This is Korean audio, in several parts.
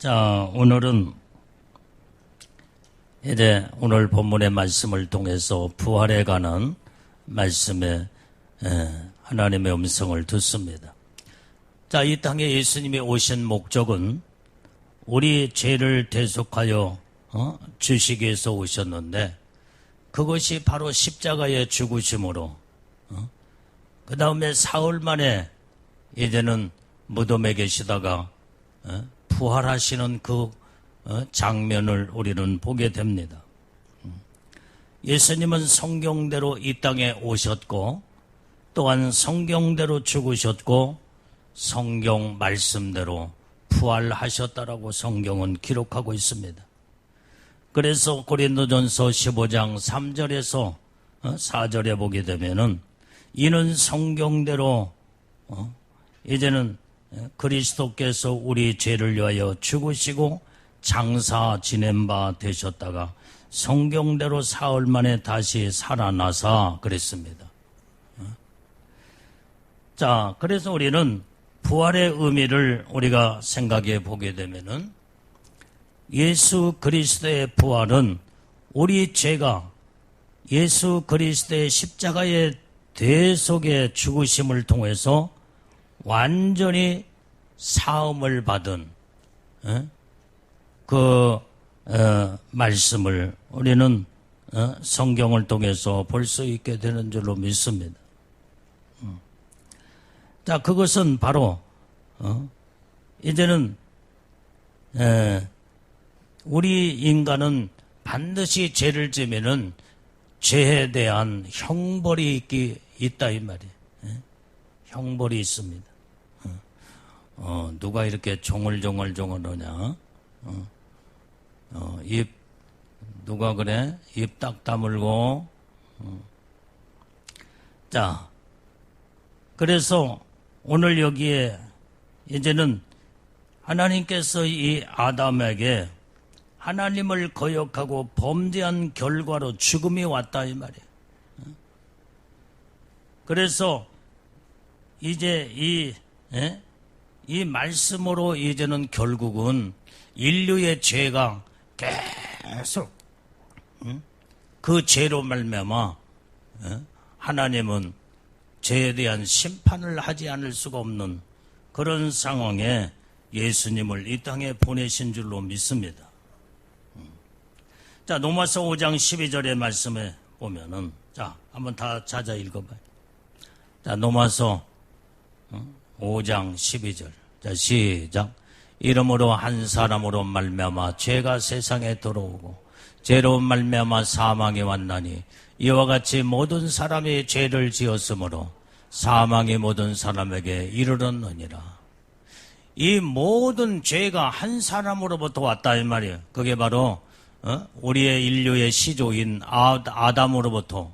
자, 오늘은 이제 오늘 본문의 말씀을 통해서 부활에 관한 말씀에 하나님의 음성을 듣습니다. 자, 이 땅에 예수님이 오신 목적은 우리 죄를 대속하여 주시기 위해서 오셨는데, 그것이 바로 십자가의 죽으심으로 그 다음에 사흘 만에 이제는 무덤에 계시다가 부활하시는 그 장면을 우리는 보게 됩니다. 예수님은 성경대로 이 땅에 오셨고, 또한 성경대로 죽으셨고, 성경 말씀대로 부활하셨다라고 성경은 기록하고 있습니다. 그래서 고린도전서 15장 3절에서 4절에 보게 되면은, 이는 성경대로 이제는 그리스도께서 우리 죄를 위하여 죽으시고 장사 지낸 바 되셨다가 성경대로 사흘 만에 다시 살아나사 그랬습니다. 자, 그래서 우리는 부활의 의미를 우리가 생각해 보게 되면은, 예수 그리스도의 부활은 우리 죄가 예수 그리스도의 십자가의 대속의 죽으심을 통해서 완전히 사함을 받은 그 말씀을 우리는 성경을 통해서 볼 수 있게 되는 줄로 믿습니다. 자, 그것은 바로 이제는 우리 인간은 반드시 죄를 지면은 죄에 대한 형벌이 있다 이 말이에요. 형벌이 있습니다. 누가 이렇게 종을종을종을하냐? 입 누가 그래? 입 딱 다물고. 자, 그래서 오늘 여기에 이제는 하나님께서 이 아담에게 하나님을 거역하고 범죄한 결과로 죽음이 왔다 이 말이에요. 그래서 이제 이 말씀으로 이제는 결국은 인류의 죄가 계속 그 죄로 말미암아 하나님은 죄에 대한 심판을 하지 않을 수가 없는 그런 상황에 예수님을 이 땅에 보내신 줄로 믿습니다. 자, 로마서 5장 12절의 말씀에 보면은, 자, 한번 다 찾아 읽어봐요. 자, 로마서 5장 12절. 자, 시작. 이러므로 한 사람으로 말미암아 죄가 세상에 들어오고 죄로 말미암아 사망이 왔나니, 이와 같이 모든 사람이 죄를 지었으므로 사망이 모든 사람에게 이르렀느니라. 이 모든 죄가 한 사람으로부터 왔다 이 말이에요. 그게 바로 우리의 인류의 시조인 아담으로부터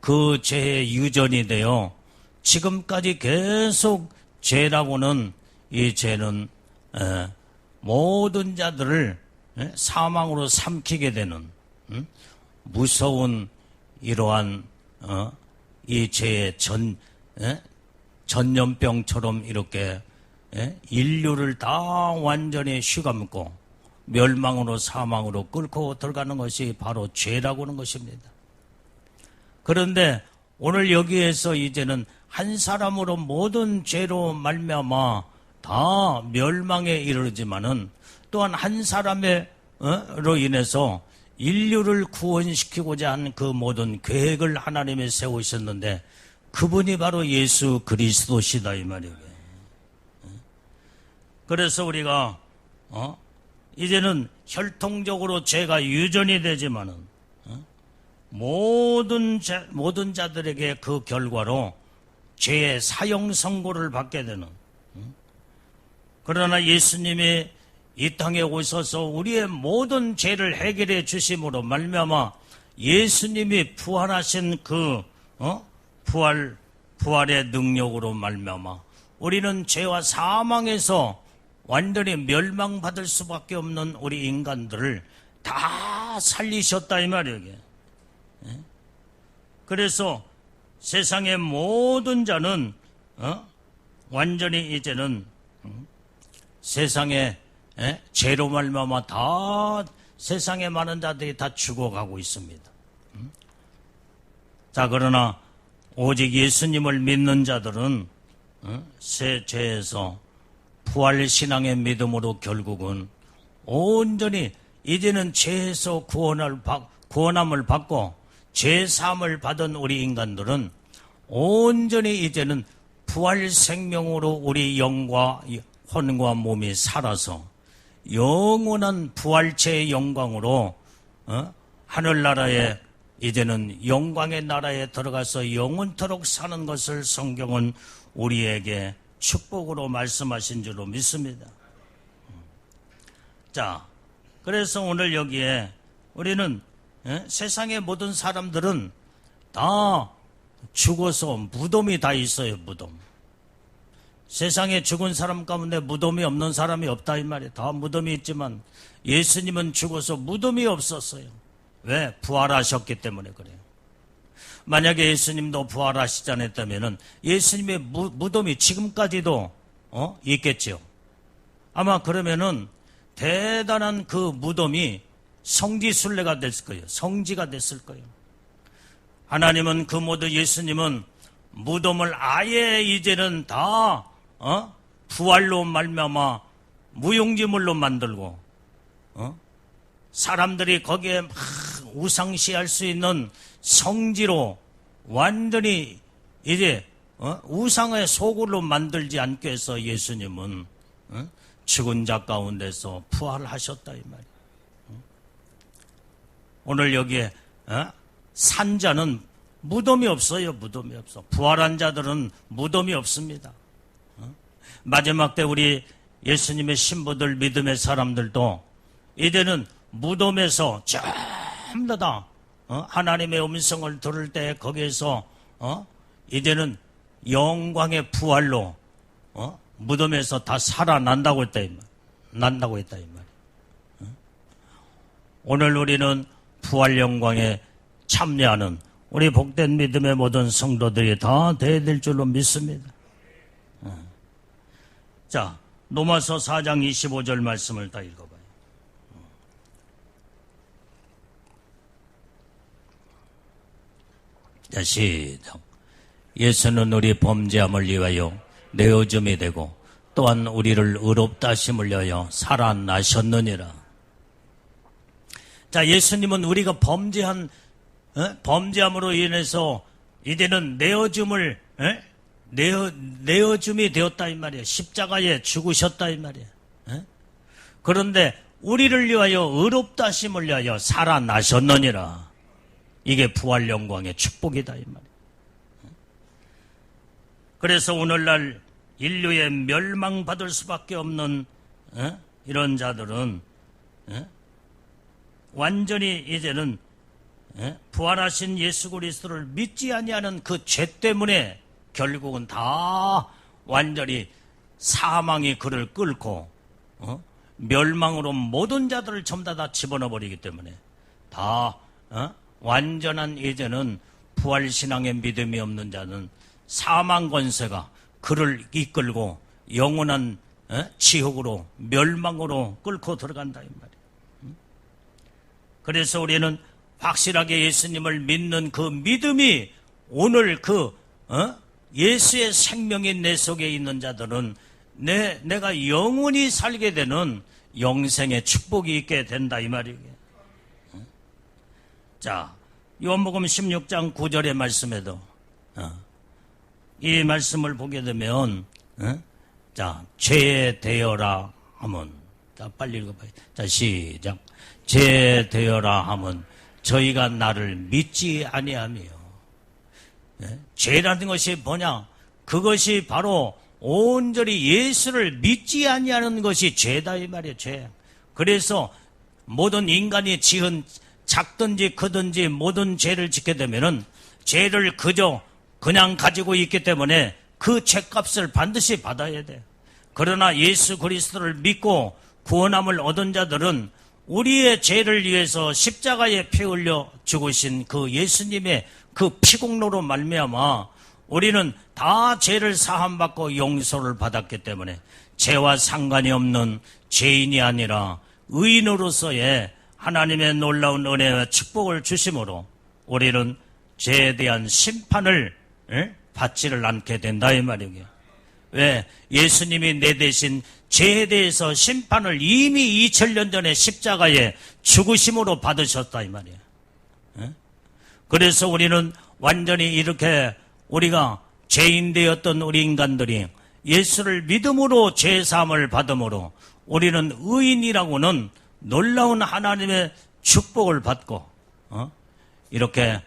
그 죄의 유전이 되어 지금까지 계속 죄라고는, 이 죄는 모든 자들을 사망으로 삼키게 되는 무서운 이러한 이 죄의 전염병처럼 이렇게 인류를 다 완전히 휘감고 멸망으로 사망으로 끌고 들어가는 것이 바로 죄라고 하는 것입니다. 그런데 오늘 여기에서 이제는 한 사람으로 모든 죄로 말미암아 다 멸망에 이르지만은, 또한 한 사람으로 인해서 인류를 구원시키고자 한 그 모든 계획을 하나님이 세우셨는데, 그분이 바로 예수 그리스도시다 이 말이에요. 그래서 우리가 이제는 혈통적으로 죄가 유전이 되지만은 모든 자들에게 그 결과로 죄의 사형 선고를 받게 되는, 그러나 예수님이 이 땅에 오셔서 우리의 모든 죄를 해결해 주심으로 말미암아 예수님이 부활하신 그 부활의 능력으로 말미암아 우리는 죄와 사망에서 완전히 멸망받을 수밖에 없는 우리 인간들을 다 살리셨다 이 말이에요. 그래서 세상의 모든 자는 완전히 이제는 세상에 죄로 말미암아 다 세상에 많은 자들이 다 죽어가고 있습니다. 자, 그러나 오직 예수님을 믿는 자들은 새 죄에서 부활신앙의 믿음으로 결국은 온전히 이제는 죄에서 구원함을 받고 죄사함을 받은 우리 인간들은 온전히 이제는 부활 생명으로 우리 영과 혼과 몸이 살아서 영원한 부활체의 영광으로 하늘나라에 이제는 영광의 나라에 들어가서 영원토록 사는 것을 성경은 우리에게 축복으로 말씀하신 줄로 믿습니다. 자, 그래서 오늘 여기에 우리는 세상의 모든 사람들은 다 죽어서 무덤이 다 있어요. 무덤. 세상에 죽은 사람 가운데 무덤이 없는 사람이 없다 이 말이에요. 다 무덤이 있지만 예수님은 죽어서 무덤이 없었어요. 왜? 부활하셨기 때문에 그래요. 만약에 예수님도 부활하시지 않았다면 예수님의 무덤이 지금까지도 있겠죠. 아마 그러면은 대단한 그 무덤이 성지순례가 됐을 거예요. 성지가 됐을 거예요. 하나님은 그 모두 예수님은 무덤을 아예 이제는 다 부활로 말미암아 무용지물로 만들고 사람들이 거기에 막 우상시할 수 있는 성지로 완전히 이제 우상의 소굴로 만들지 않게 해서 예수님은 죽은 자 가운데서 부활하셨다 이 말이에요. 오늘 여기에 산자는 무덤이 없어요. 무덤이 없어. 부활한 자들은 무덤이 없습니다. 마지막 때 우리 예수님의 신부들 믿음의 사람들도 이제는 무덤에서 전부 다 하나님의 음성을 들을 때 거기에서 이제는 영광의 부활로 무덤에서 다 살아난다고 했다 이 말. 난다고 했다 이 말. 오늘 우리는 부활 영광에 참여하는 우리 복된 믿음의 모든 성도들이 다 돼야 될 줄로 믿습니다. 자, 로마서 4장 25절 말씀을 다 읽어봐요. 자, 시작. 예수는 우리 범죄함을 위하여 내어줌이 되고 또한 우리를 의롭다 하심을 위하여 살아나셨느니라. 자, 예수님은 우리가 범죄함으로 인해서 이제는 내어줌이 되었다 이 말이에요. 십자가에 죽으셨다 이 말이에요. 그런데 우리를 위하여 의롭다 하심을 위하여 살아나셨느니라. 이게 부활 영광의 축복이다 이 말이에요. 그래서 오늘날 인류에 멸망받을 수밖에 없는 이런 자들은 완전히 이제는 부활하신 예수 그리스도를 믿지 아니하는 그 죄 때문에 결국은 다 완전히 사망이 그를 끌고 멸망으로 모든 자들을 전부 다 집어넣어 버리기 때문에 다 완전한 이제는 부활신앙의 믿음이 없는 자는 사망 권세가 그를 이끌고 영원한 지옥으로 멸망으로 끌고 들어간다 이 말이에요. 그래서 우리는 확실하게 예수님을 믿는 그 믿음이 오늘 예수의 생명이 내 속에 있는 자들은 내가 영원히 살게 되는 영생의 축복이 있게 된다 이 말이에요. 자, 요한복음 16장 9절의 말씀에도 이 말씀을 보게 되면 자, 죄 되어라 하면 자, 빨리 읽어봐요. 자, 시작. 죄 되어라 하면 저희가 나를 믿지 아니하며. 죄라는 것이 뭐냐? 그것이 바로 온전히 예수를 믿지 아니하는 것이 죄다 이 말이에요. 죄. 그래서 모든 인간이 지은 작든지 크든지 모든 죄를 짓게 되면은 죄를 그냥 가지고 있기 때문에 그 죄값을 반드시 받아야 돼. 그러나 예수 그리스도를 믿고 구원함을 얻은 자들은 우리의 죄를 위해서 십자가에 피 흘려 죽으신 그 예수님의 그 피공로로 말미암아 우리는 다 죄를 사함받고 용서를 받았기 때문에 죄와 상관이 없는 죄인이 아니라 의인으로서의 하나님의 놀라운 은혜와 축복을 주심으로 우리는 죄에 대한 심판을 받지를 않게 된다 이 말이에요. 왜? 예수님이 내 대신 죄에 대해서 심판을 이미 2000년 전에 십자가에 죽으심으로 받으셨다 이 말이에요. 그래서 우리는 완전히 이렇게 우리가 죄인 되었던 우리 인간들이 예수를 믿음으로 죄사함을 받음으로 우리는 의인이라고는 놀라운 하나님의 축복을 받고 이렇게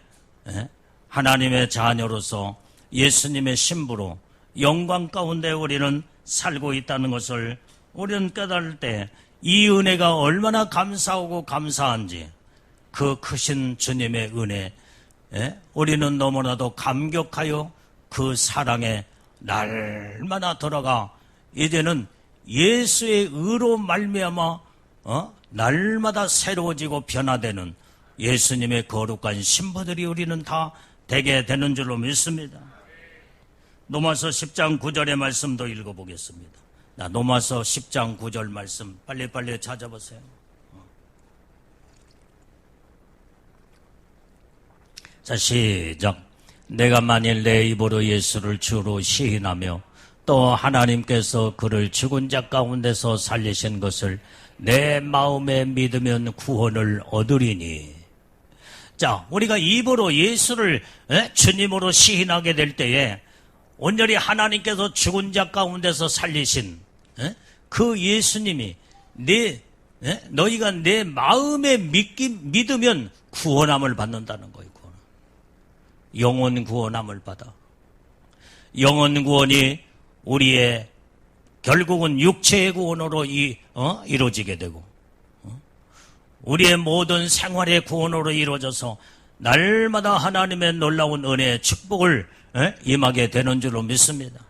하나님의 자녀로서 예수님의 신부로 영광 가운데 우리는 살고 있다는 것을 우리는 깨달을 때 이 은혜가 얼마나 감사하고 감사한지 그 크신 주님의 은혜 우리는 너무나도 감격하여 그 사랑에 날마다 들어가 이제는 예수의 의로 말미암아 날마다 새로워지고 변화되는 예수님의 거룩한 신부들이 우리는 다 되게 되는 줄로 믿습니다. 로마서 10장 9절의 말씀도 읽어보겠습니다. 로마서 10장 9절 말씀 빨리빨리 찾아보세요. 자, 시작. 내가 만일 내 입으로 예수를 주로 시인하며 또 하나님께서 그를 죽은 자 가운데서 살리신 것을 내 마음에 믿으면 구원을 얻으리니. 자, 우리가 입으로 예수를 주님으로 시인하게 될 때에 온전히 하나님께서 죽은 자 가운데서 살리신 그 예수님이 너희가 내 마음에 믿으면 구원함을 받는다는 거예요. 영혼 구원함을 받아. 영혼 구원이 우리의 결국은 육체의 구원으로 이루어지게 되고 우리의 모든 생활의 구원으로 이루어져서 날마다 하나님의 놀라운 은혜의 축복을 임하게 되는 줄로 믿습니다.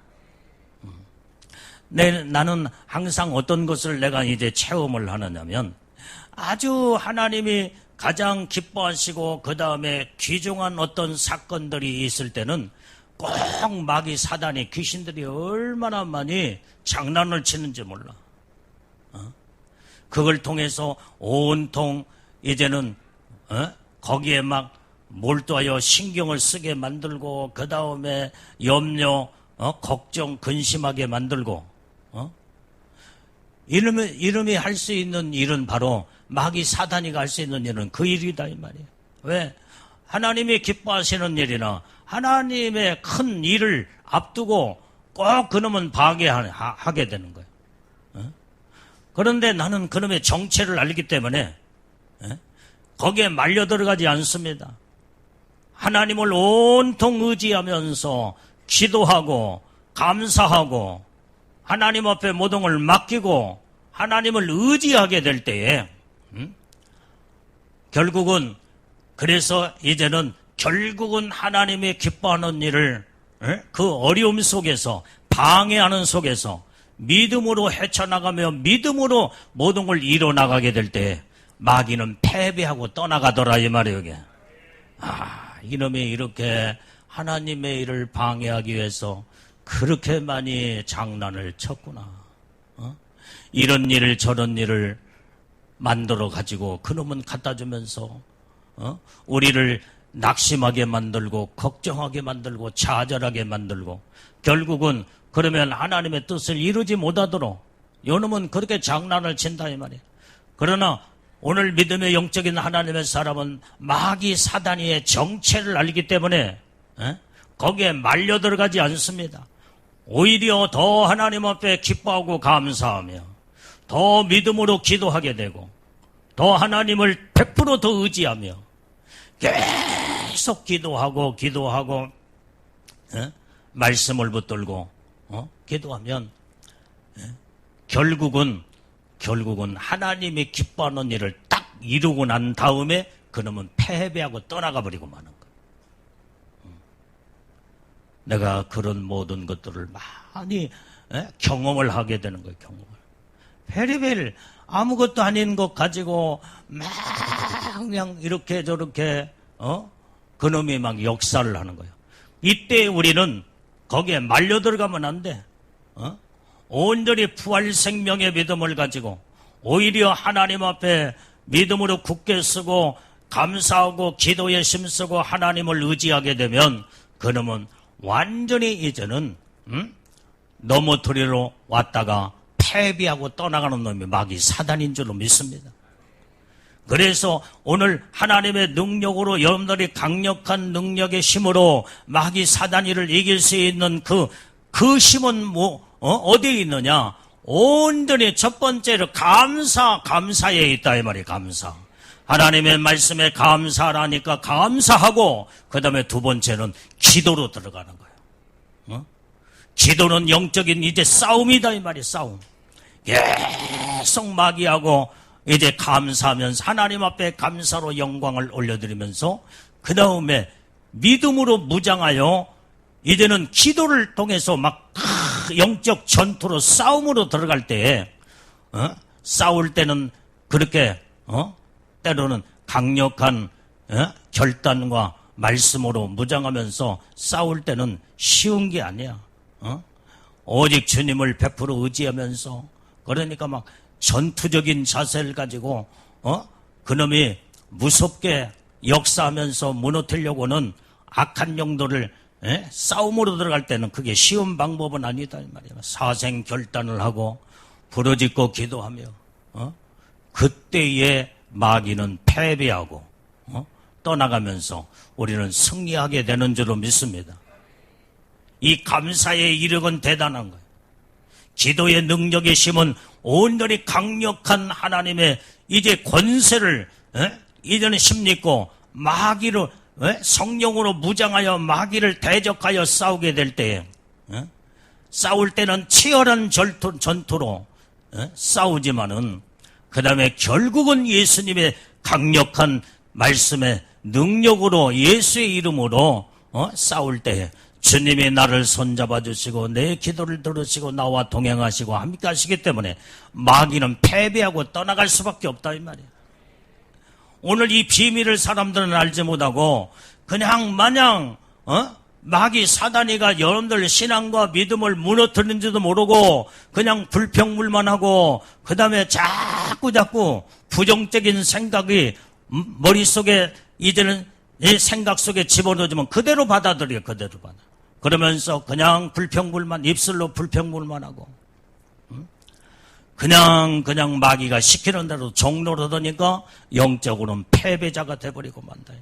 나는 항상 어떤 것을 내가 이제 체험을 하느냐면 아주 하나님이 가장 기뻐하시고 그 다음에 귀중한 어떤 사건들이 있을 때는 꼭 마귀 사단이 귀신들이 얼마나 많이 장난을 치는지 몰라. 그걸 통해서 온통 이제는 거기에 막 몰두하여 신경을 쓰게 만들고 그 다음에 염려, 걱정, 근심하게 만들고 이름이 할 수 있는 일은 바로 마귀 사단이가 할 수 있는 일은 그 일이다 이 말이에요. 왜? 하나님이 기뻐하시는 일이나 하나님의 큰 일을 앞두고 꼭 그놈은 방해하게 되는 거예요. 그런데 나는 그놈의 정체를 알기 때문에 거기에 말려 들어가지 않습니다. 하나님을 온통 의지하면서 기도하고 감사하고 하나님 앞에 모든 걸 맡기고 하나님을 의지하게 될 때에 결국은 그래서 이제는 결국은 하나님이 기뻐하는 일을 그 어려움 속에서 방해하는 속에서 믿음으로 헤쳐나가며 믿음으로 모든 걸 이뤄나가게 될 때 마귀는 패배하고 떠나가더라 이 말이에요. 이게. 이놈이 이렇게 하나님의 일을 방해하기 위해서 그렇게 많이 장난을 쳤구나. 이런 일을 저런 일을 만들어 가지고 그놈은 갖다 주면서 우리를 낙심하게 만들고 걱정하게 만들고 좌절하게 만들고 결국은 그러면 하나님의 뜻을 이루지 못하도록 요놈은 그렇게 장난을 친다 이 말이에요. 그러나 오늘 믿음의 영적인 하나님의 사람은 마귀 사단이의 정체를 알기 때문에 거기에 말려 들어가지 않습니다. 오히려 더 하나님 앞에 기뻐하고 감사하며 더 믿음으로 기도하게 되고 더 하나님을 100% 더 의지하며 계속 기도하고 말씀을 붙들고 기도하면 결국은 하나님이 기뻐하는 일을 딱 이루고 난 다음에 그놈은 패배하고 떠나가 버리고 마는 거예요. 내가 그런 모든 것들을 많이 경험을 하게 되는 거예요. 경험을. 베리벨 아무것도 아닌 것 가지고 막 그냥 이렇게 저렇게 그놈이 막 역사를 하는 거예요. 이때 우리는 거기에 말려 들어가면 안 돼. 온전히 부활 생명의 믿음을 가지고 오히려 하나님 앞에 믿음으로 굳게 서고 감사하고 기도에 힘쓰고 하나님을 의지하게 되면 그놈은 완전히 이제는 넘어뜨리러 왔다가 패배하고 떠나가는 놈이 마귀 사단인 줄로 믿습니다. 그래서 오늘 하나님의 능력으로 여러분들이 강력한 능력의 힘으로 마귀 사단이를 이길 수 있는 그 힘은 어디에 있느냐? 온전히 첫 번째로 감사에 있다 이 말이에요. 감사. 하나님의 말씀에 감사하니까 감사하고 그 다음에 두 번째는 기도로 들어가는 거예요. 기도는 영적인 이제 싸움이다 이 말이에요. 싸움. 계속 마귀하고 이제 감사하면서 하나님 앞에 감사로 영광을 올려드리면서 그 다음에 믿음으로 무장하여 이제는 기도를 통해서 막 영적 전투로 싸움으로 들어갈 때에 싸울 때는 그렇게 때로는 강력한 결단과 말씀으로 무장하면서 싸울 때는 쉬운 게 아니야. 오직 주님을 100% 의지하면서 그러니까 막 전투적인 자세를 가지고 그놈이 무섭게 역사하면서 무너뜨리려고는 악한 영도를 싸움으로 들어갈 때는 그게 쉬운 방법은 아니다 이 말이야. 사생 결단을 하고 부르짖고 기도하며 그때에 마귀는 패배하고 떠나가면서 우리는 승리하게 되는 줄로 믿습니다. 이 감사의 이력은 대단한 거예요. 기도의 능력의 힘은 온전히 강력한 하나님의 이제 권세를 이제는 힘입고 마귀로 성령으로 무장하여 마귀를 대적하여 싸우게 될 때에 싸울 때는 치열한 전투로 싸우지만은 그 다음에 결국은 예수님의 강력한 말씀의 능력으로 예수의 이름으로 싸울 때에 주님이 나를 손잡아 주시고 내 기도를 들으시고 나와 동행하시고 함께 하시기 때문에 마귀는 패배하고 떠나갈 수밖에 없다 이 말이에요. 오늘 이 비밀을 사람들은 알지 못하고 그냥 마냥 마귀 사단이가 여러분들 신앙과 믿음을 무너뜨리는지도 모르고 그냥 불평불만 하고 그 다음에 자꾸 부정적인 생각이 머릿속에 이제는 이 생각 속에 집어넣어주면 그대로 받아들여요. 그대로 받아. 그러면서 그냥 불평불만 입술로 불평불만하고 그냥 마귀가 시키는 대로 종노릇하니까 영적으로는 패배자가 돼버리고 만다.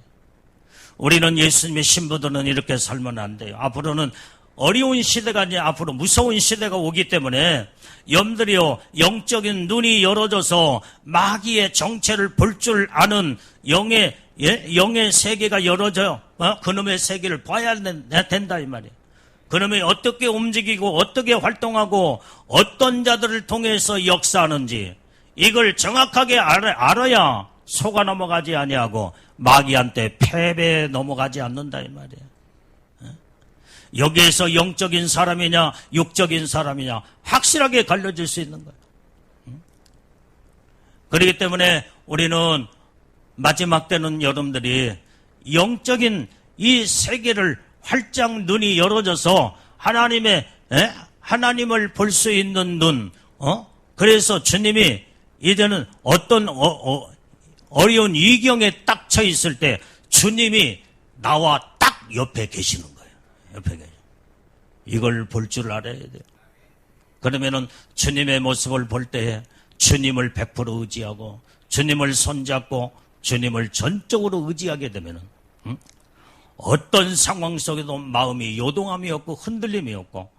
우리는 예수님의 신부들은 이렇게 살면 안 돼요. 앞으로는 어려운 시대가 아니라 앞으로 무서운 시대가 오기 때문에 여러분들이요 영적인 눈이 열어져서 마귀의 정체를 볼 줄 아는 영의 세계가 열어져요. 그놈의 세계를 봐야 된다 이 말이에요. 그놈이 어떻게 움직이고 어떻게 활동하고 어떤 자들을 통해서 역사하는지 이걸 정확하게 알아야 속아 넘어가지 아니하고 마귀한테 패배에 넘어가지 않는다 이 말이에요. 여기에서 영적인 사람이냐 육적인 사람이냐 확실하게 갈려질 수 있는 거예요. 그렇기 때문에 우리는 마지막 때는 여러분들이 영적인 이 세계를 활짝 눈이 열어져서 하나님을 볼 수 있는 눈, 그래서 주님이 이제는 어떤 어려운 위경에 딱 처 있을 때 주님이 나와 딱 옆에 계시는 거예요. 옆에 계셔. 이걸 볼 줄 알아야 돼요. 그러면은 주님의 모습을 볼 때에 주님을 100% 의지하고 주님을 손잡고 주님을 전적으로 의지하게 되면은 어떤 상황 속에도 마음이 요동함이 없고 흔들림이 없고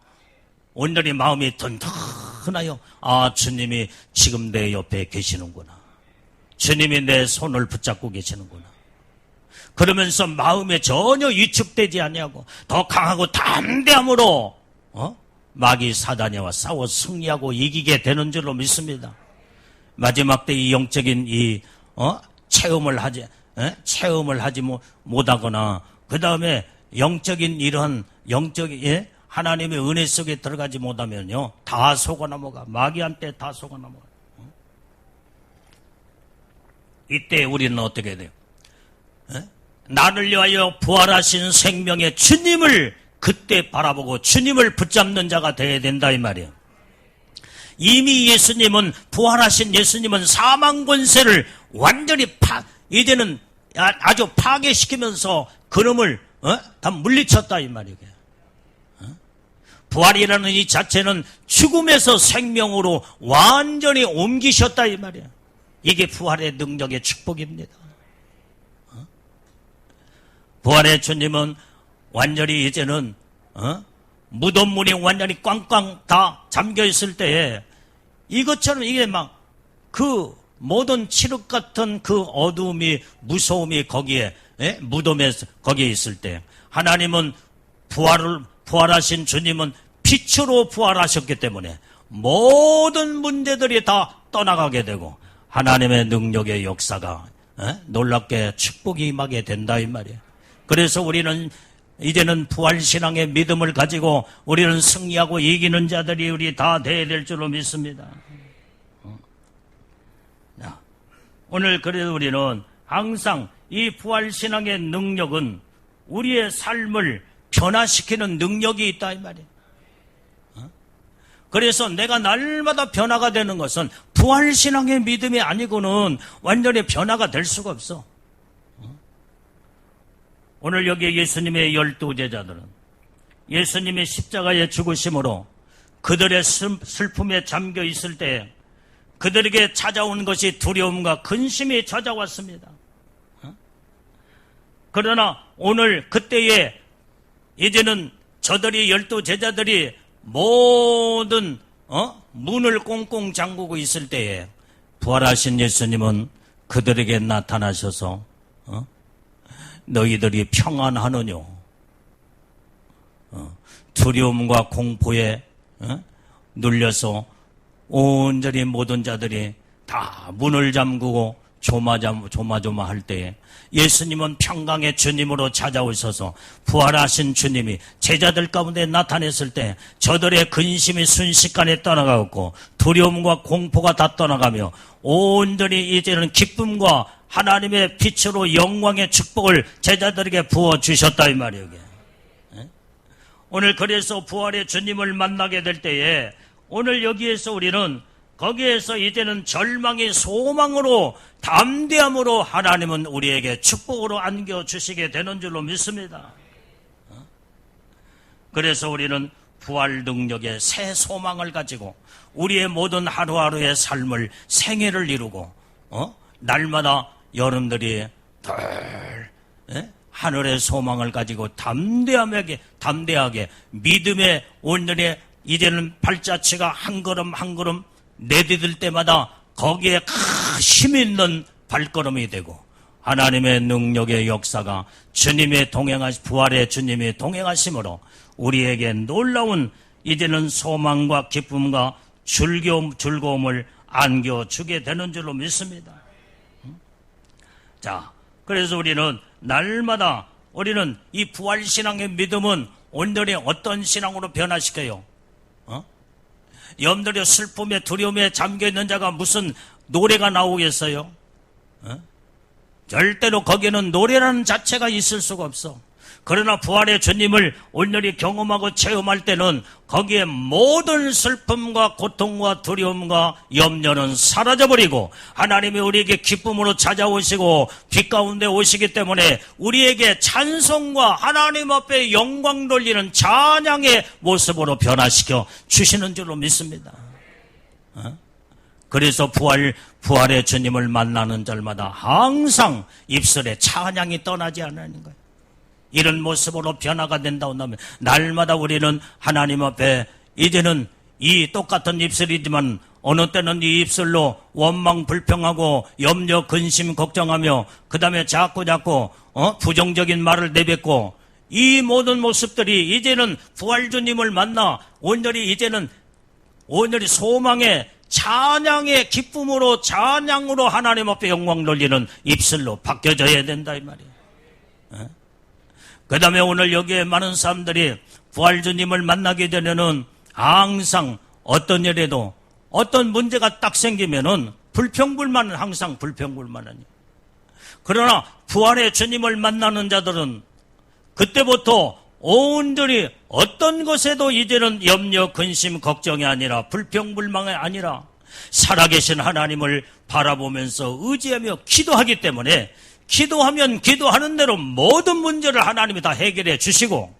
온전히 마음이 튼튼하여 주님이 지금 내 옆에 계시는구나. 주님이 내 손을 붙잡고 계시는구나. 그러면서 마음에 전혀 위축되지 아니하고 더 강하고 담대함으로 마귀 사단이와 싸워 승리하고 이기게 되는 줄로 믿습니다. 마지막 때 이 영적인 체험을 하지 못하거나 그 다음에 영적인 이러한 영적인 하나님의 은혜 속에 들어가지 못하면요 다 속아 넘어가. 마귀한테 다 속아 넘어가. 이때 우리는 어떻게 돼요? 나를 위하여 부활하신 생명의 주님을 그때 바라보고 주님을 붙잡는 자가 되어야 된다 이 말이에요. 이미 예수님은, 부활하신 예수님은 사망 권세를 완전히 이제는 아주 파괴시키면서 그놈을 다 물리쳤다 이 말이에요. 부활이라는 이 자체는 죽음에서 생명으로 완전히 옮기셨다 이 말이에요. 이게 부활의 능력의 축복입니다. 부활의 주님은 완전히 이제는 무덤 문이 완전히 꽝꽝 다 잠겨 있을 때에 이것처럼 이게 막 그 모든 칠흑 같은 그 어두움이, 무서움이 거기에, 무덤에 거기에 있을 때 하나님은 부활하신 주님은 빛으로 부활하셨기 때문에 모든 문제들이 다 떠나가게 되고 하나님의 능력의 역사가 놀랍게 축복이 임하게 된다 이 말이에요. 그래서 우리는 이제는 부활신앙의 믿음을 가지고 우리는 승리하고 이기는 자들이 우리 다 되어야 될 줄로 믿습니다. 오늘 그래도 우리는 항상 이 부활신앙의 능력은 우리의 삶을 변화시키는 능력이 있다 이 말이에요. 그래서 내가 날마다 변화가 되는 것은 부활신앙의 믿음이 아니고는 완전히 변화가 될 수가 없어. 오늘 여기 예수님의 12제자들은 예수님의 십자가의 죽으심으로 그들의 슬픔에 잠겨 있을 때 그들에게 찾아온 것이 두려움과 근심이 찾아왔습니다. 그러나 오늘 그때에 이제는 저들이 12제자들이 모든 문을 꽁꽁 잠그고 있을 때에 부활하신 예수님은 그들에게 나타나셔서 너희들이 평안하느뇨? 두려움과 공포에 눌려서 온전히 모든 자들이 다 문을 잠그고 조마조마할 때에 예수님은 평강의 주님으로 찾아오셔서 부활하신 주님이 제자들 가운데 나타냈을 때 저들의 근심이 순식간에 떠나가고 두려움과 공포가 다 떠나가며 온전히 이제는 기쁨과 하나님의 빛으로 영광의 축복을 제자들에게 부어주셨다 이 말이에요. 오늘 그래서 부활의 주님을 만나게 될 때에 오늘 여기에서 우리는 거기에서 이제는 절망이 소망으로 담대함으로 하나님은 우리에게 축복으로 안겨주시게 되는 줄로 믿습니다. 그래서 우리는 부활 능력의 새 소망을 가지고 우리의 모든 하루하루의 삶을 생애를 이루고 날마다 여러분들이 하늘의 소망을 가지고 담대하게 믿음의 온전히 이제는 발자취가 한 걸음 한 걸음 내디딜 때마다 거기에 힘 있는 발걸음이 되고 하나님의 능력의 역사가 주님의 부활의 주님의 동행하심으로 우리에게 놀라운 이제는 소망과 기쁨과 즐거움을 안겨주게 되는 줄로 믿습니다. 자, 그래서 우리는 날마다 우리는 이 부활신앙의 믿음은 온전히 어떤 신앙으로 변화시켜요? 여러분들이 슬픔에 두려움에 잠겨있는 자가 무슨 노래가 나오겠어요? 절대로 거기는 노래라는 자체가 있을 수가 없어. 그러나 부활의 주님을 온전히 경험하고 체험할 때는 거기에 모든 슬픔과 고통과 두려움과 염려는 사라져버리고 하나님이 우리에게 기쁨으로 찾아오시고 빛 가운데 오시기 때문에 우리에게 찬송과 하나님 앞에 영광 돌리는 찬양의 모습으로 변화시켜 주시는 줄로 믿습니다. 그래서 부활의 주님을 만나는 절마다 항상 입술에 찬양이 떠나지 않는 거예요. 이런 모습으로 변화가 된다고 하면 날마다 우리는 하나님 앞에 이제는 이 똑같은 입술이지만 어느 때는 이 입술로 원망 불평하고 염려 근심 걱정하며 그 다음에 자꾸 부정적인 말을 내뱉고 이 모든 모습들이 이제는 부활주님을 만나 온전히 소망의 찬양의 기쁨으로 찬양으로 하나님 앞에 영광 돌리는 입술로 바뀌어져야 된다 이 말이에요. 그 다음에 오늘 여기에 많은 사람들이 부활주님을 만나게 되면은 항상 어떤 일에도 어떤 문제가 딱 생기면은 불평불만은 항상 불평불만하니. 그러나 부활의 주님을 만나는 자들은 그때부터 온전히 어떤 것에도 이제는 염려, 근심, 걱정이 아니라 불평불만이 아니라 살아계신 하나님을 바라보면서 의지하며 기도하기 때문에 기도하면 기도하는 대로 모든 문제를 하나님이 다 해결해 주시고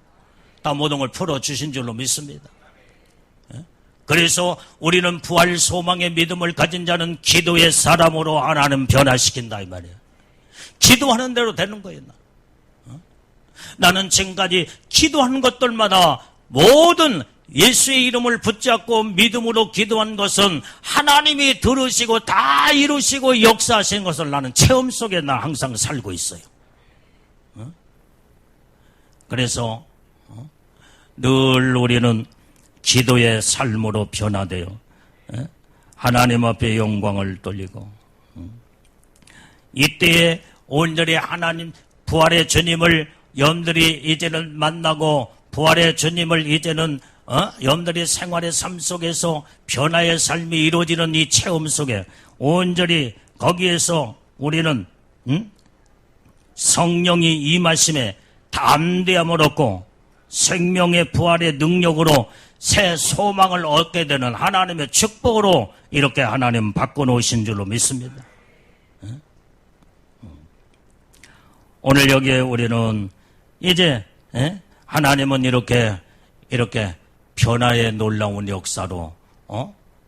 다 모든 걸 풀어주신 줄로 믿습니다. 그래서 우리는 부활 소망의 믿음을 가진 자는 기도의 사람으로 하나님 변화시킨다 이 말이에요. 기도하는 대로 되는 거예요. 나는 지금까지 기도한 것들마다 모든 예수의 이름을 붙잡고 믿음으로 기도한 것은 하나님이 들으시고 다 이루시고 역사하신 것을 나는 체험 속에 나 항상 살고 있어요. 그래서 늘 우리는 기도의 삶으로 변화되어 하나님 앞에 영광을 돌리고 이때에 온전히 하나님 부활의 주님을 여러분들이 이제는 만나고 부활의 주님을 이제는 여러분들이 생활의 삶 속에서 변화의 삶이 이루어지는 이 체험 속에 온전히 거기에서 우리는 성령이 임하심에 담대함을 얻고 생명의 부활의 능력으로 새 소망을 얻게 되는 하나님의 축복으로 이렇게 하나님 바꿔놓으신 줄로 믿습니다. 오늘 여기에 우리는 이제 하나님은 이렇게 변화의 놀라운 역사로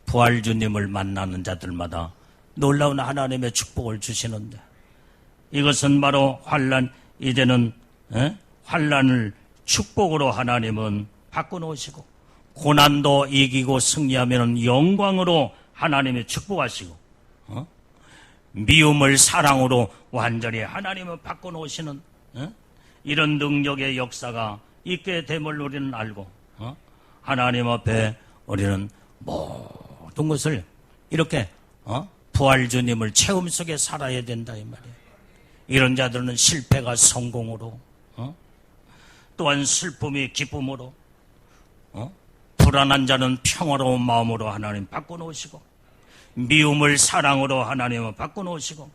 부활 주님을 만나는 자들마다 놀라운 하나님의 축복을 주시는데 이것은 바로 이제는 환난을 축복으로 하나님은 바꿔놓으시고 고난도 이기고 승리하면 영광으로 하나님이 축복하시고 미움을 사랑으로 완전히 하나님을 바꿔놓으시는 이런 능력의 역사가 있게 됨을 우리는 알고 하나님 앞에 우리는 모든 것을 이렇게 부활 주님을 체험 속에 살아야 된다 이 말이에요. 이런 자들은 실패가 성공으로 또한 슬픔이 기쁨으로 불안한 자는 평화로운 마음으로 하나님 바꿔놓으시고 미움을 사랑으로 하나님은 바꿔놓으시고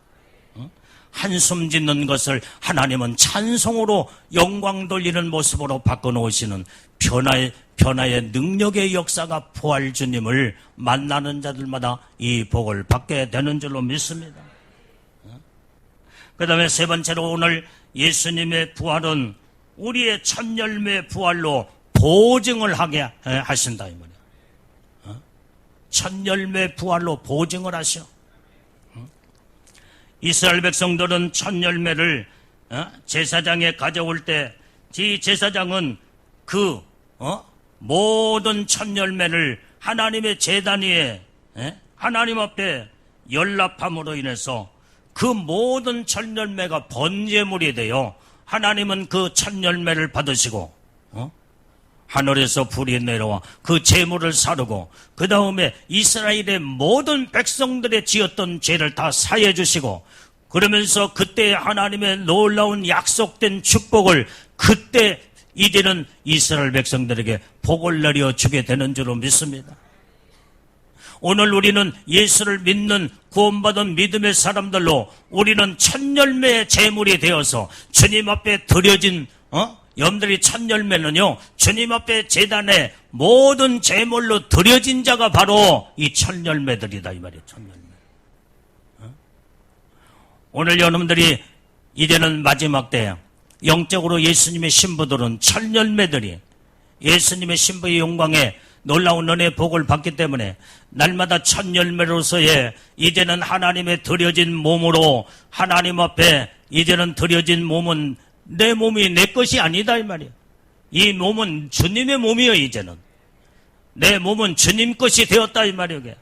한숨 짓는 것을 하나님은 찬송으로 영광 돌리는 모습으로 바꿔놓으시는 변화의 능력의 역사가 부활 주님을 만나는 자들마다 이 복을 받게 되는 줄로 믿습니다. 그 다음에 세 번째로 오늘 예수님의 부활은 우리의 첫 열매 부활로 보증을 하게 하신다 이 말이에요. 첫 열매 부활로 보증을 하셔. 이스라엘 백성들은 첫 열매를 제사장에 가져올 때 이 제사장은 그 모든 첫 열매를 하나님의 제단 위에 하나님 앞에 연락함으로 인해서 그 모든 첫 열매가 번제물이 되어 하나님은 그 첫 열매를 받으시고 하늘에서 불이 내려와 그 제물을 사르고 그 다음에 이스라엘의 모든 백성들의 지었던 죄를 다 사해 주시고 그러면서 그때 하나님의 놀라운 약속된 축복을 그때 이제는 이스라엘 백성들에게 복을 내려주게 되는 줄로 믿습니다. 오늘 우리는 예수를 믿는 구원받은 믿음의 사람들로 우리는 첫 열매의 제물이 되어서 주님 앞에 드려진 여러분들이 첫 열매는요 주님 앞에 제단에 모든 제물로 드려진 자가 바로 이 첫 열매들이다 이 말이에요. 첫 열매. 오늘 여러분들이 이제는 마지막 때 영적으로 예수님의 신부들은 첫 열매들이 예수님의 신부의 영광에 놀라운 은혜의 복을 받기 때문에 날마다 첫 열매로서의 이제는 하나님의 드려진 몸으로 하나님 앞에 이제는 드려진 몸은 내 몸이 내 것이 아니다 이 말이에요. 이 몸은 주님의 몸이에요. 이제는 내 몸은 주님 것이 되었다 이 말이에요.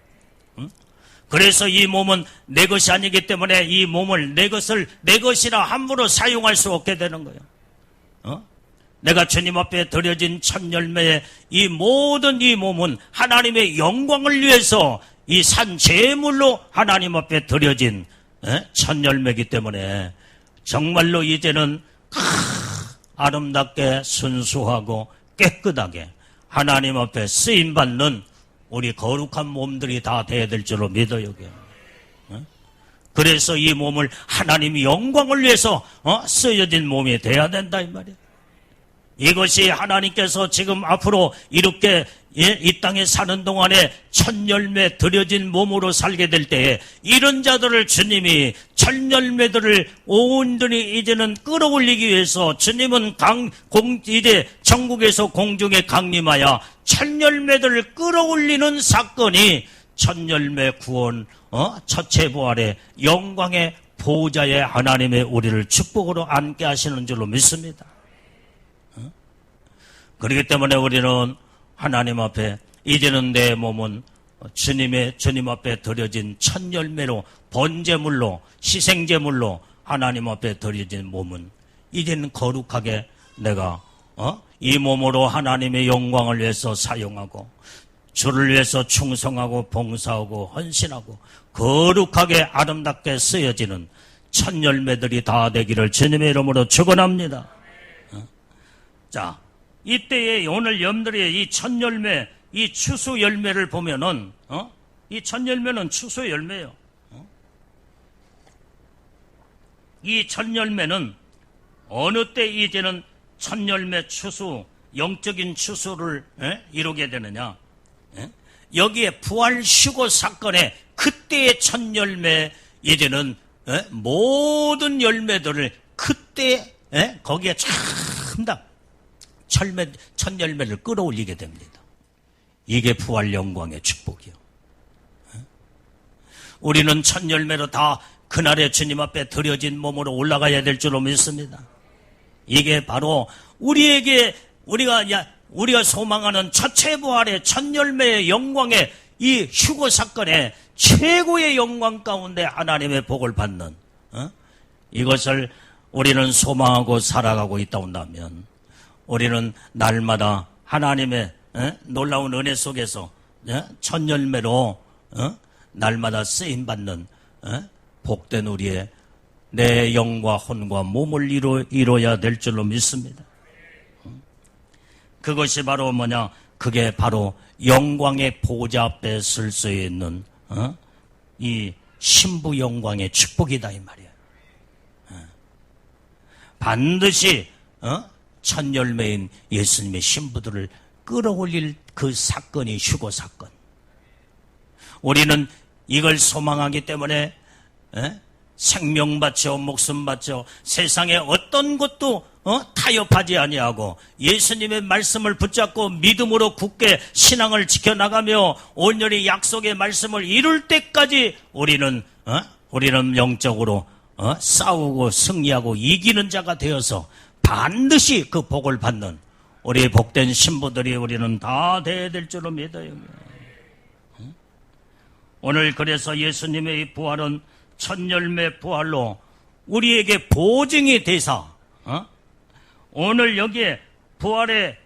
그래서 이 몸은 내 것이 아니기 때문에 이 몸을 내 것이라 함부로 사용할 수 없게 되는 거예요. 내가 주님 앞에 드려진 첫 열매의 이 모든 이 몸은 하나님의 영광을 위해서 이 산 제물로 하나님 앞에 드려진 첫 열매이기 때문에 정말로 이제는 아름답게 순수하고 깨끗하게 하나님 앞에 쓰임받는 우리 거룩한 몸들이 다 돼야 될 줄로 믿어요. 그래서 이 몸을 하나님이 영광을 위해서 쓰여진 몸이 돼야 된다 이 말이에요. 이것이 하나님께서 지금 앞으로 이렇게 이 땅에 사는 동안에 첫 열매 들여진 몸으로 살게 될 때에 이런 자들을 주님이 첫 열매들을 온전히 이제는 끌어올리기 위해서 주님은 이제 천국에서 공중에 강림하여 첫 열매들을 끌어올리는 사건이 첫 열매 구원, 첫째 부활의 영광의 보호자의 하나님의 우리를 축복으로 앉게 하시는 줄로 믿습니다. 그렇기 때문에 우리는 하나님 앞에 이제는 내 몸은 주님 앞에 드려진 첫 열매로 번제물로 희생제물로 하나님 앞에 드려진 몸은 이제는 거룩하게 내가 이 몸으로 하나님의 영광을 위해서 사용하고 주를 위해서 충성하고 봉사하고 헌신하고 거룩하게 아름답게 쓰여지는 첫 열매들이 다 되기를 주님의 이름으로 축원합니다. 자, 이때에 오늘 여러분들이 이 첫 열매, 이 추수 열매를 보면은 이 첫 열매는 추수 열매예요. 이 첫 열매는 어느 때 이제는 첫 열매 추수, 영적인 추수를 이루게 되느냐? 여기에 부활 휴거 사건에 그때의 첫 열매 이제는 모든 열매들을 그때 거기에 참다 첫 열매를 끌어올리게 됩니다. 이게 부활 영광의 축복이요. 우리는 첫 열매로 다 그날의 주님 앞에 드려진 몸으로 올라가야 될 줄로 믿습니다. 이게 바로 우리가 소망하는 첫째 부활의 첫 열매의 영광의 이 휴거 사건의 최고의 영광 가운데 하나님의 복을 받는 이것을 우리는 소망하고 살아가고 있다 온다면 우리는 날마다 하나님의 놀라운 은혜 속에서 첫 열매로 날마다 쓰임받는 복된 우리의 내 영과 혼과 몸을 이뤄야 될 줄로 믿습니다. 그것이 바로 뭐냐? 그게 바로 영광의 보좌 앞에 설 수 있는 이 신부 영광의 축복이다 이 말이야. 반드시 첫 열매인 예수님의 신부들을 끌어올릴 그 사건이 휴거 사건. 우리는 이걸 소망하기 때문에 생명 바쳐 목숨 바쳐 세상에 어떤 것도 타협하지 아니하고 예수님의 말씀을 붙잡고 믿음으로 굳게 신앙을 지켜나가며 온전히 약속의 말씀을 이룰 때까지 우리는 영적으로 싸우고 승리하고 이기는 자가 되어서 반드시 그 복을 받는 우리 복된 신부들이 우리는 다 돼야 될 줄로 믿어요. 오늘 그래서 예수님의 이 부활은 첫 열매 부활로 우리에게 보증이 되사 오늘 여기에 부활한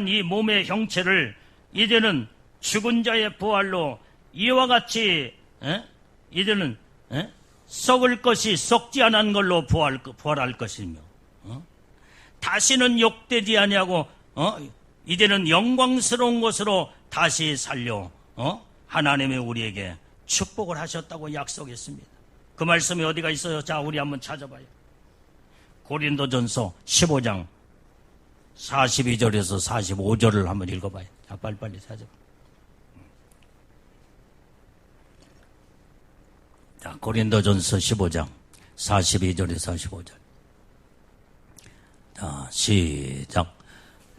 이 몸의 형체를 이제는 죽은 자의 부활로 이와 같이 이제는 썩을 것이 썩지 않은 걸로 부활할 것이며 다시는 욕되지 아니하고 이제는 영광스러운 것으로 다시 살려 하나님이 우리에게 축복을 하셨다고 약속했습니다. 그 말씀이 어디가 있어요? 자, 우리 한번 찾아봐요. 고린도전서 15장 42절에서 45절을 한번 읽어봐요. 자, 빨리빨리 찾아봐. 자, 고린도전서 15장 42절에서 45절. 자, 시작.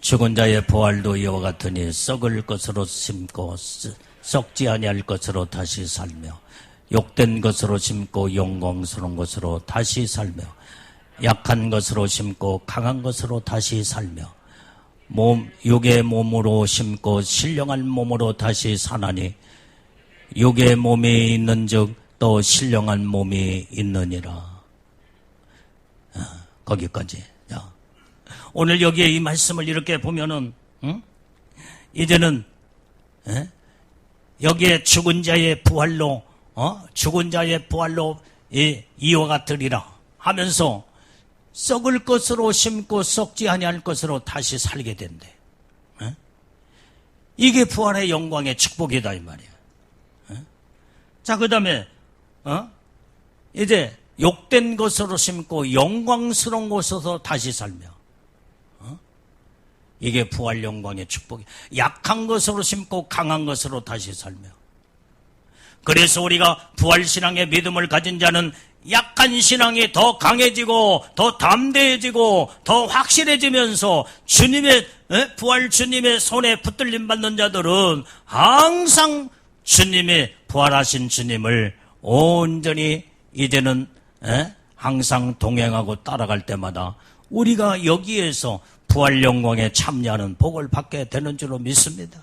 죽은 자의 부활도 이와 같으니 썩을 것으로 심고 썩지 아니할 것으로 다시 살며 욕된 것으로 심고 영광스러운 것으로 다시 살며 약한 것으로 심고 강한 것으로 다시 살며 육의 몸으로 심고 신령한 몸으로 다시 사나니 육의 몸이 있는즉 또 신령한 몸이 있느니라. 거기까지. 오늘 여기에 이 말씀을 이렇게 보면은 이제는 여기에 죽은 자의 부활로 이와 같으리라 하면서 썩을 것으로 심고 썩지 아니할 것으로 다시 살게 된대. 이게 부활의 영광의 축복이다 이 말이야. 자, 그 다음에 이제 욕된 것으로 심고 영광스러운 것으로 다시 살며 이게 부활 영광의 축복이. 약한 것으로 심고 강한 것으로 다시 살며. 그래서 우리가 부활 신앙의 믿음을 가진 자는 약한 신앙이 더 강해지고 더 담대해지고 더 확실해지면서 주님의 부활 주님의 손에 붙들림 받는 자들은 항상 주님의 부활하신 주님을 온전히 이제는 항상 동행하고 따라갈 때마다 우리가 여기에서 부활 영광에 참여하는 복을 받게 되는 줄로 믿습니다.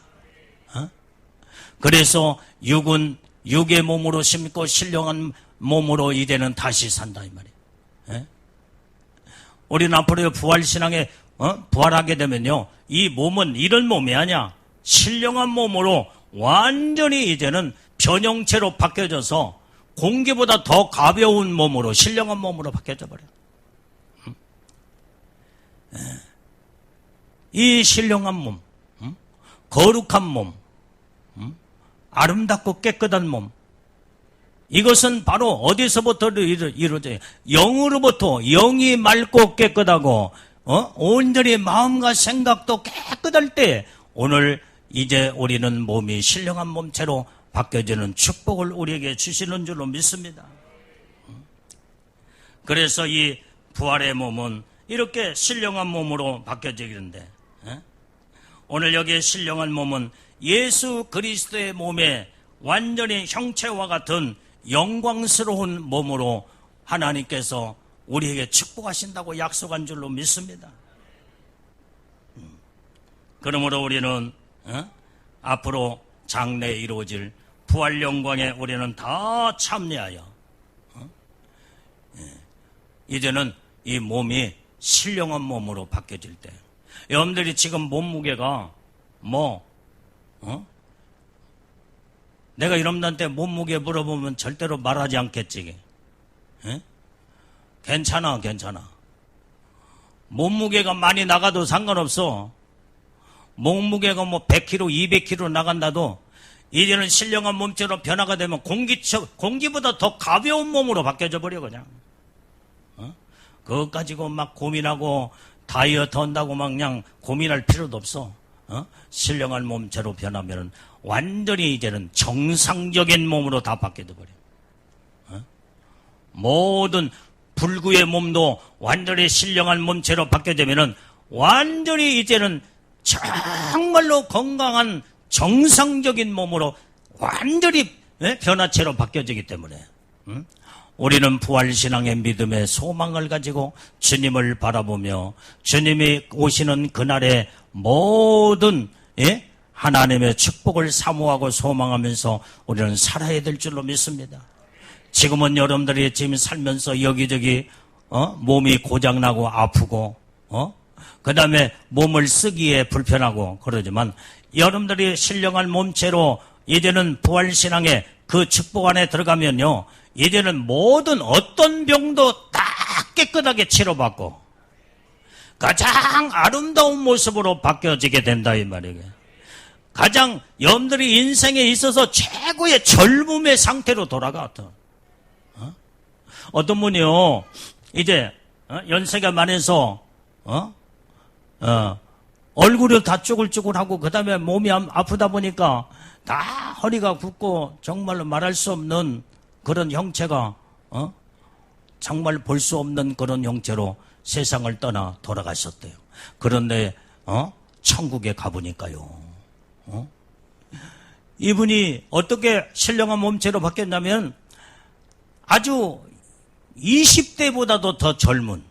그래서 육은 육의 몸으로 심고 신령한 몸으로 이제는 다시 산다 이 말이에요. 우리는 앞으로 부활신앙에 부활하게 되면요, 이 몸은 이런 몸이 아니야. 신령한 몸으로 완전히 이제는 변형체로 바뀌어져서 공기보다 더 가벼운 몸으로, 신령한 몸으로 바뀌어져 버려요. 이 신령한 몸, 거룩한 몸, 아름답고 깨끗한 몸, 이것은 바로 어디서부터 이루어져요? 영으로부터. 영이 맑고 깨끗하고 온전히 마음과 생각도 깨끗할 때 오늘 이제 우리는 몸이 신령한 몸체로 바뀌어지는 축복을 우리에게 주시는 줄로 믿습니다. 그래서 이 부활의 몸은 이렇게 신령한 몸으로 바뀌어지는데, 오늘 여기에 신령한 몸은 예수 그리스도의 몸에 완전히 형체와 같은 영광스러운 몸으로 하나님께서 우리에게 축복하신다고 약속한 줄로 믿습니다. 그러므로 우리는 앞으로 장래에 이루어질 부활 영광에 우리는 다 참여하여 이제는 이 몸이 신령한 몸으로 바뀌어질 때, 여러분들이 지금 몸무게가 내가 여러분들한테 몸무게 물어보면 절대로 말하지 않겠지. 괜찮아. 몸무게가 많이 나가도 상관없어. 몸무게가 100kg, 200kg 나간다도 이제는 신령한 몸체로 변화가 되면 공기보다 더 가벼운 몸으로 바뀌어져 버려 그냥. 그것 가지고 막 고민하고 다이어트 한다고 막 그냥 고민할 필요도 없어. 신령한 몸체로 변하면은 완전히 이제는 정상적인 몸으로 다 바뀌어져 버려. 모든 불구의 몸도 완전히 신령한 몸체로 바뀌어지면은 완전히 이제는 정말로 건강한 정상적인 몸으로 완전히 변화체로 바뀌어지기 때문에 우리는 부활신앙의 믿음의 소망을 가지고 주님을 바라보며 주님이 오시는 그날의 모든 하나님의 축복을 사모하고 소망하면서 우리는 살아야 될 줄로 믿습니다. 지금은 여러분들이 지금 살면서 여기저기 몸이 고장나고 아프고 그 다음에 몸을 쓰기에 불편하고 그러지만 여러분들이 신령한 몸체로 이제는 부활신앙의 그 축복 안에 들어가면요, 이제는 모든 어떤 병도 다 깨끗하게 치료받고 가장 아름다운 모습으로 바뀌어지게 된다 이 말이에요. 가장 여러분들이 인생에 있어서 최고의 젊음의 상태로 돌아가. 어떤 분이요, 이제 연세가 많아서 얼굴이 다 쭈글쭈글하고 그 다음에 몸이 아프다 보니까 다 허리가 굽고 정말로 말할 수 없는 그런 형체가 정말 볼 수 없는 그런 형체로 세상을 떠나 돌아가셨대요. 그런데 천국에 가보니까요, 이분이 어떻게 신령한 몸체로 바뀌었냐면 아주 20대보다도 더 젊은,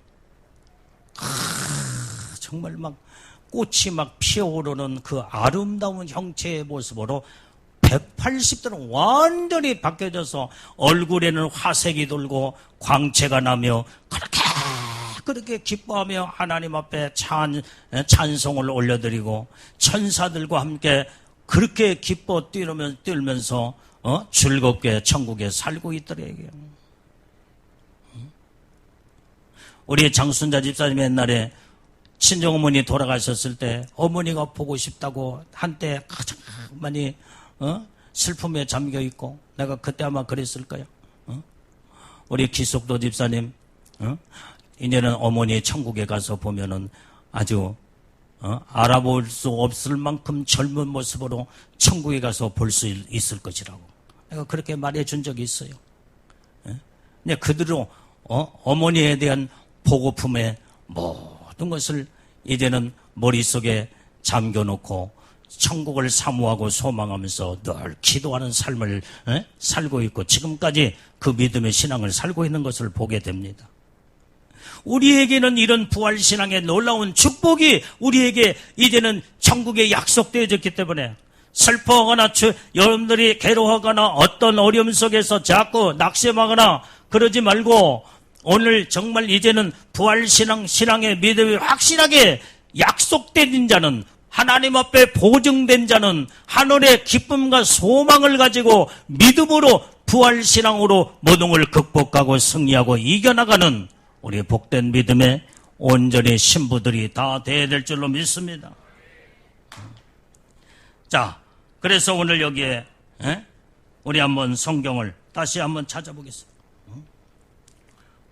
정말 막 꽃이 막 피어오르는 그 아름다운 형체의 모습으로 180도로 완전히 바뀌어져서 얼굴에는 화색이 돌고 광채가 나며 그렇게 기뻐하며 하나님 앞에 찬송을 올려드리고 천사들과 함께 그렇게 기뻐 뛰면서 즐겁게 천국에 살고 있더래요. 우리 장순자 집사님 옛날에 친정어머니 돌아가셨을 때 어머니가 보고 싶다고 한때 가장 많이 슬픔에 잠겨 있고, 내가 그때 아마 그랬을 거야. 우리 기숙도 집사님 이제는 어머니 천국에 가서 보면은 아주 알아볼 수 없을 만큼 젊은 모습으로 천국에 가서 볼 수 있을 것이라고 내가 그렇게 말해준 적이 있어요. 근데 그대로 어머니에 대한 보고품에 모든 것을 이제는 머릿속에 잠겨놓고 천국을 사모하고 소망하면서 늘 기도하는 삶을 살고 있고 지금까지 그 믿음의 신앙을 살고 있는 것을 보게 됩니다. 우리에게는 이런 부활신앙의 놀라운 축복이 우리에게 이제는 천국에 약속되어졌기 때문에 슬퍼하거나 여러분들이 괴로워하거나 어떤 어려움 속에서 자꾸 낙심하거나 그러지 말고 오늘 정말 이제는 부활신앙의 믿음이 확실하게 약속된 자는 하나님 앞에 보증된 자는 하늘의 기쁨과 소망을 가지고 믿음으로 부활신앙으로 모든 걸 극복하고 승리하고 이겨나가는 우리 복된 믿음의 온전히 신부들이 다 되어야 될 줄로 믿습니다. 자, 그래서 오늘 여기에 우리 한번 성경을 다시 한번 찾아보겠습니다.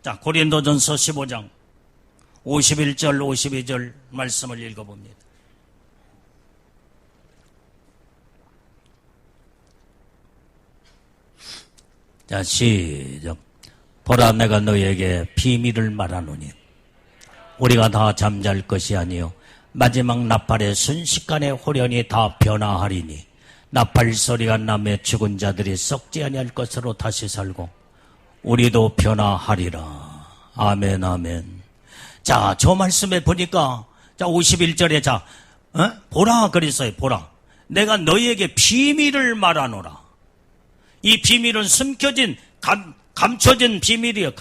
자, 고린도전서 15장 51절 52절 말씀을 읽어봅니다. 자, 시작. 보라, 내가 너희에게 비밀을 말하노니 우리가 다 잠잘 것이 아니요 마지막 나팔의 순식간에 호련히 다 변화하리니 나팔 소리가 나매 죽은 자들이 썩지 아니할 것으로 다시 살고 우리도 변화하리라. 아멘, 아멘. 자, 저 말씀에 보니까 자 51절에 자 보라 그랬어요. 보라, 내가 너희에게 비밀을 말하노라. 이 비밀은 숨겨진 감춰진 비밀이에요.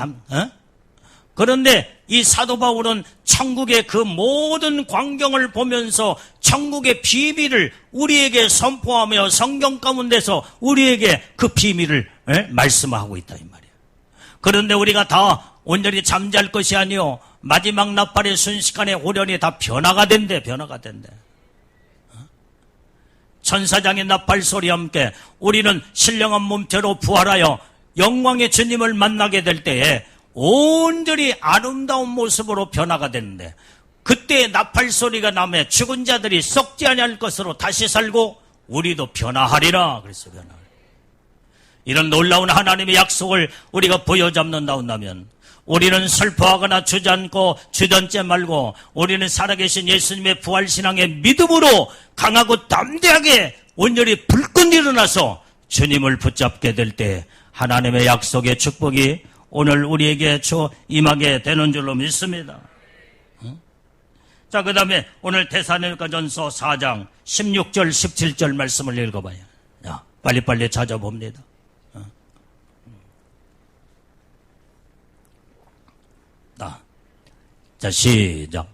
그런데 이 사도 바울은 천국의 그 모든 광경을 보면서 천국의 비밀을 우리에게 선포하며 성경 가운데서 우리에게 그 비밀을 말씀하고 있다 이 말이에요. 그런데 우리가 다 온전히 잠잘 것이 아니요 마지막 나팔의 순식간에 호련히 다 변화가 된대. 천사장의 나팔 소리와 함께 우리는 신령한 몸체로 부활하여 영광의 주님을 만나게 될 때에 온전히 아름다운 모습으로 변화가 되는데 그때 나팔 소리가 나며 죽은 자들이 썩지 아니할 것으로 다시 살고 우리도 변화하리라. 그래서 변화하리라. 이런 놀라운 하나님의 약속을 우리가 보여잡는다 한다면 우리는 슬퍼하거나 주저앉지 말고 우리는 살아계신 예수님의 부활신앙의 믿음으로 강하고 담대하게 온전히 불끈 일어나서 주님을 붙잡게 될 때 하나님의 약속의 축복이 오늘 우리에게 임하게 되는 줄로 믿습니다. 자, 그 다음에 오늘 데살로니가전서 4장 16절 17절 말씀을 읽어봐요. 야, 빨리빨리 찾아봅니다. 자, 시작.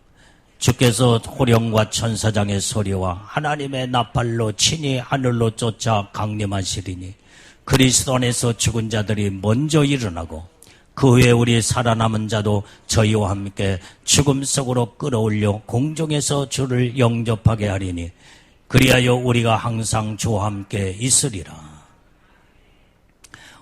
주께서 호령과 천사장의 소리와 하나님의 나팔로 친히 하늘로 쫓아 강림하시리니 그리스도 안에서 죽은 자들이 먼저 일어나고 그 후에 우리 살아남은 자도 저희와 함께 죽음 속으로 끌어올려 공중에서 주를 영접하게 하리니 그리하여 우리가 항상 주와 함께 있으리라.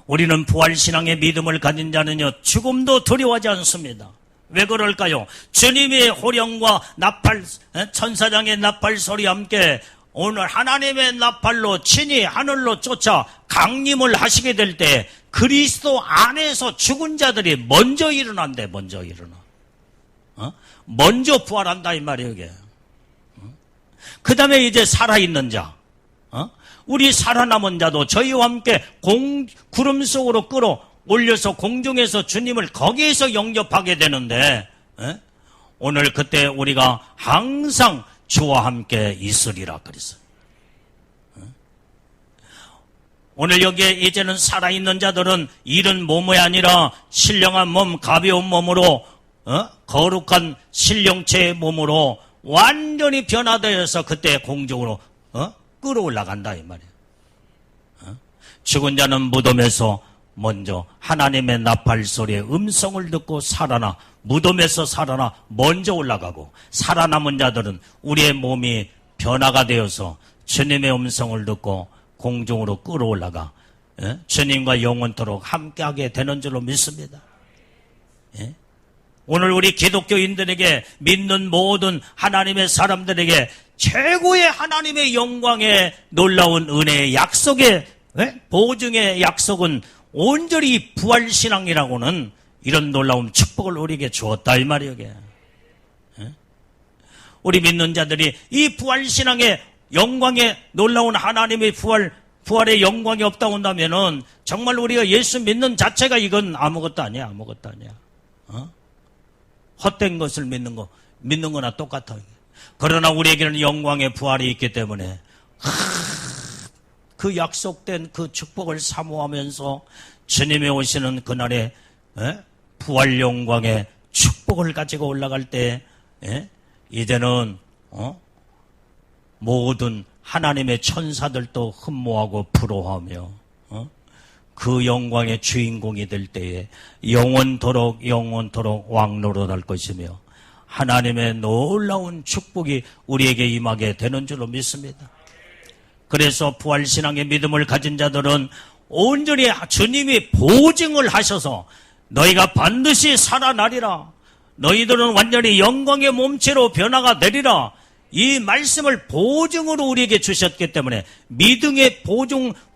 우리는 부활신앙의 믿음을 가진 자는요 죽음도 두려워하지 않습니다. 왜 그럴까요? 주님의 호령과 나팔, 천사장의 나팔 소리와 함께 오늘 하나님의 나팔로 친히 하늘로 쫓아 강림을 하시게 될 때 그리스도 안에서 죽은 자들이 먼저 일어난대. 먼저 부활한다 이 말이에요 이게. 그 다음에 이제 살아있는 자, 우리 살아남은 자도 저희와 함께 구름 속으로 끌어올려서 공중에서 주님을 거기에서 영접하게 되는데 오늘 그때 우리가 항상 주와 함께 있으리라 그랬어요. 오늘 여기에 이제는 살아있는 자들은 이른 몸이 아니라 신령한 몸, 가벼운 몸으로 거룩한 신령체의 몸으로 완전히 변화되어서 그때 공중으로 끌어올라간다 이 말이에요. 죽은 자는 무덤에서 먼저 하나님의 나팔 소리의 음성을 듣고 살아나 무덤에서 살아나 먼저 올라가고 살아남은 자들은 우리의 몸이 변화가 되어서 주님의 음성을 듣고 공중으로 끌어올라가 주님과 영원토록 함께하게 되는 줄로 믿습니다. 오늘 우리 기독교인들에게 믿는 모든 하나님의 사람들에게 최고의 하나님의 영광의 놀라운 은혜의 약속의 보증의 약속은 온전히 부활신앙이라고는 이런 놀라운 축복을 우리에게 주었다 이 말이에요. 우리 믿는 자들이 이 부활신앙의 영광의 놀라운 하나님의 부활의 영광이 없다 온다면은 정말 우리가 예수 믿는 자체가 이건 아무것도 아니야. 아무것도 아니야. 헛된 것을 믿는 거나 똑같아. 그러나 우리에게는 영광의 부활이 있기 때문에 그 약속된 그 축복을 사모하면서 주님이 오시는 그날에 부활 영광의 축복을 가지고 올라갈 때 이제는 모든 하나님의 천사들도 흠모하고 부러워하며 그 영광의 주인공이 될 때에 영원토록 왕노릇할 것이며 하나님의 놀라운 축복이 우리에게 임하게 되는 줄로 믿습니다. 그래서 부활신앙의 믿음을 가진 자들은 온전히 주님이 보증을 하셔서 너희가 반드시 살아나리라. 너희들은 완전히 영광의 몸체로 변화가 되리라. 이 말씀을 보증으로 우리에게 주셨기 때문에 믿음의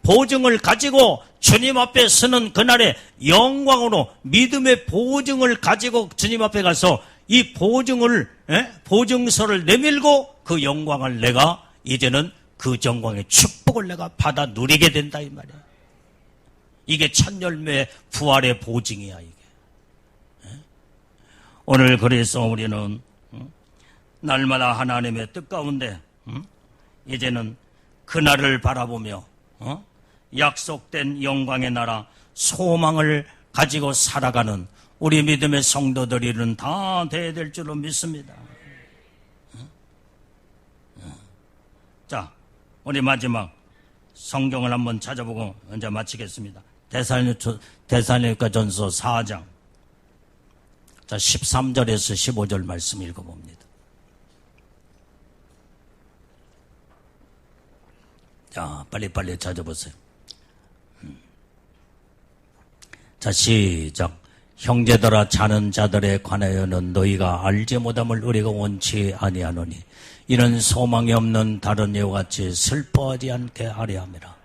보증을 가지고 주님 앞에 서는 그날의 영광으로 믿음의 보증을 가지고 주님 앞에 가서 이 보증서를 내밀고 그 영광을 내가 이제는 그 영광의 축복을 내가 받아 누리게 된다 이 말이야. 이게 첫 열매의 부활의 보증이야 이게. 오늘 그래서 우리는 날마다 하나님의 뜻 가운데 이제는 그날을 바라보며 약속된 영광의 나라 소망을 가지고 살아가는 우리 믿음의 성도들이는 다 돼야 될 줄로 믿습니다. 자, 우리 마지막 성경을 한번 찾아보고 이제 마치겠습니다. 데살로니가 전서 4장 자 13절에서 15절 말씀 읽어봅니다. 자, 빨리빨리 찾아보세요. 자, 시작. 형제들아 자는 자들에 관하여는 너희가 알지 못함을 우리가 원치 아니하노니 이는 소망이 없는 다른 이와 같이 슬퍼하지 않게 하려 함이라.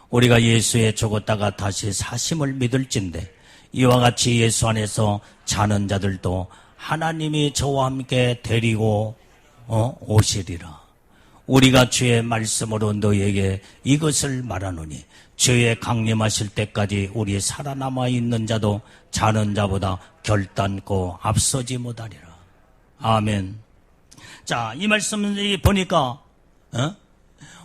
우리가 예수에 죽었다가 다시 사심을 믿을진대 이와 같이 예수 안에서 자는 자들도 하나님이 저와 함께 데리고 오시리라. 우리가 주의 말씀으로 너희에게 이것을 말하노니 주의 강림하실 때까지 우리 살아남아 있는 자도 자는 자보다 결단코 앞서지 못하리라. 아멘. 자, 이 말씀을 보니까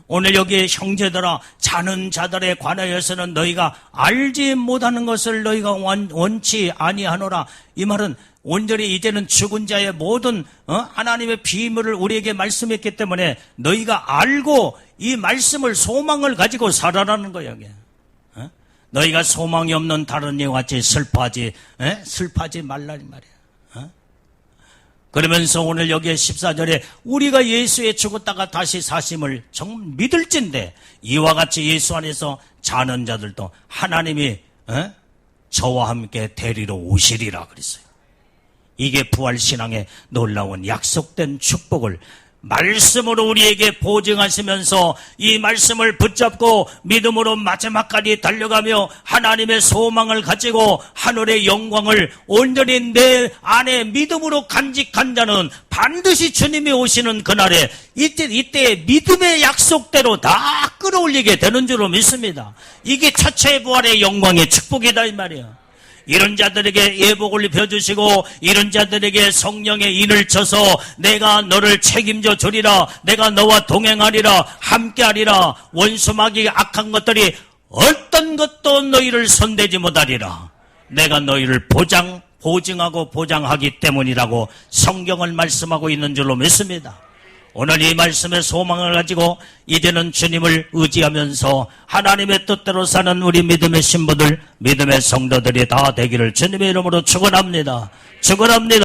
오늘 여기에 형제들아 자는 자들에 관하여서는 너희가 알지 못하는 것을 너희가 원치 아니하노라. 이 말은 온전히 이제는 죽은 자의 모든 하나님의 비밀을 우리에게 말씀했기 때문에 너희가 알고 이 말씀을 소망을 가지고 살아라는 거예요. 여기. 너희가 소망이 없는 다른 이와 같이 슬퍼하지 말라는 말이야. 그러면서 오늘 여기에 14절에 우리가 예수에 죽었다가 다시 사심을 정말 믿을진데 이와 같이 예수 안에서 자는 자들도 하나님이 저와 함께 데리러 오시리라 그랬어요. 이게 부활신앙의 놀라운 약속된 축복을 말씀으로 우리에게 보증하시면서 이 말씀을 붙잡고 믿음으로 마지막까지 달려가며 하나님의 소망을 가지고 하늘의 영광을 온전히 내 안에 믿음으로 간직한 자는 반드시 주님이 오시는 그날에 이때 믿음의 약속대로 다 끌어올리게 되는 줄로 믿습니다. 이게 첫째 부활의 영광의 축복이다 이 말이야. 이런 자들에게 예복을 입혀주시고 이런 자들에게 성령의 인을 쳐서 내가 너를 책임져 주리라. 내가 너와 동행하리라. 함께하리라. 원수마귀 악한 것들이 어떤 것도 너희를 손대지 못하리라. 내가 너희를 보증하고 보장하기 때문이라고 성경을 말씀하고 있는 줄로 믿습니다. 오늘 이 말씀의 소망을 가지고 이제는 주님을 의지하면서 하나님의 뜻대로 사는 우리 믿음의 신부들, 믿음의 성도들이 다 되기를 주님의 이름으로 축원합니다. 축원합니다.